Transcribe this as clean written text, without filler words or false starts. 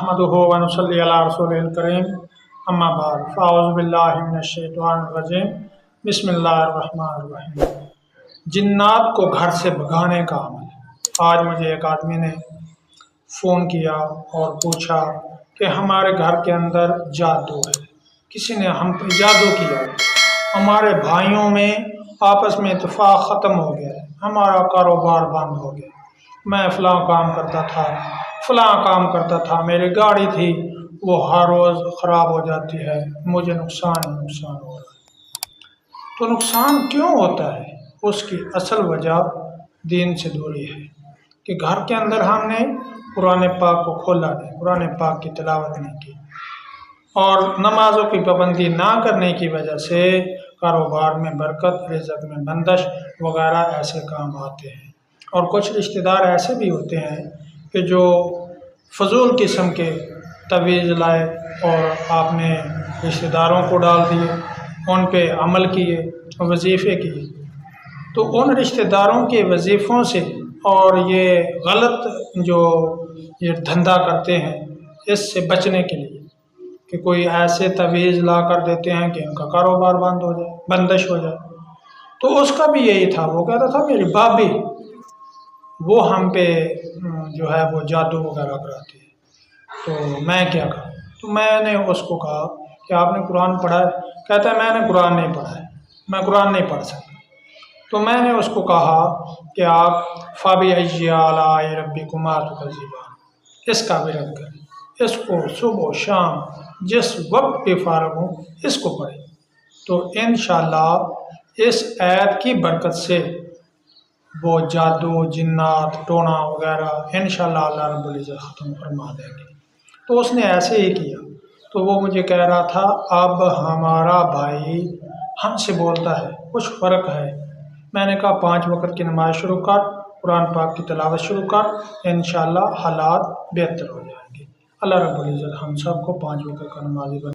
नहमदुहु व नुसल्ली अला रसूलिल करीम अम्मा बाद फ़अऊज़ु बिल्लाहि मिनश शैतानिर रजीम बिस्मिल्लाहिर रहमानिर रहीम। जिन्नात को घर से भगाने का अमल। आज मुझे एक आदमी ने फ़ोन किया और पूछा कि हमारे घर के अंदर जादू है, किसी ने हम पे जादू किया, हमारे भाइयों में आपस में इत्तेफाक ख़त्म हो गया है, हमारा कारोबार बंद हो गया, मैं फ़लाँ काम करता था, फ़लाँ काम करता था, मेरी गाड़ी थी वो हर रोज़ ख़राब हो जाती है, मुझे नुकसान हो रहा है। तो नुकसान क्यों होता है? उसकी असल वजह दीन से दूरी है कि घर के अंदर हमने कुरान पाक को खोला नहीं, कुरान पाक की तिलावत नहीं की और नमाज़ों की पाबंदी ना करने की वजह से कारोबार में बरकत, रिज़्क़ में बंदिश वगैरह ऐसे काम आते हैं। और कुछ रिश्तेदार ऐसे भी होते हैं कि जो फजूल किस्म के तवीज़ लाए और आपने रिश्तेदारों को डाल दिए, उन पे अमल किए, वजीफ़े किए, तो उन रिश्तेदारों के वजीफ़ों से और ये गलत जो ये धंधा करते हैं इससे बचने के लिए कि कोई ऐसे तवीज़ ला कर देते हैं कि उनका कारोबार बंद हो जाए, बंदिश हो जाए। तो उसका भी यही था, वो कहता था मेरी भाभी वो हम पे जो है वो जादू वगैरह कराती है, तो मैं क्या करूँ? तो मैंने उसको कहा कि आपने कुरान पढ़ा है? कहता है मैंने कुरान नहीं पढ़ा है, मैं कुरान नहीं पढ़ सकता। तो मैंने उसको कहा कि आप फ़बिअय्यि आलाइ रब्बिकुमा तुकज़्ज़िबान, इसका विरद करें, इसको सुबह शाम जिस वक्त पे फारग हो इसको पढ़ें, तो इंशाअल्लाह इस आयत की बरकत से वो जादू, जिन्नात, टोना वगैरह इंशाअल्लाह अल्लाह रब्बुल इज़्ज़त ख़त्म फरमा देंगे। तो उसने ऐसे ही किया। तो वो मुझे कह रहा था अब हमारा भाई हमसे बोलता है, कुछ फ़र्क है। मैंने कहा 5 वक्त की नमाज़ शुरू कर, कुरान पाक की तिलावत शुरू कर, इंशाअल्लाह हालात बेहतर हो जाएंगे। अल्लाह रब्बुल इज़्ज़त हम सब को 5 वक्त का नमाज़ी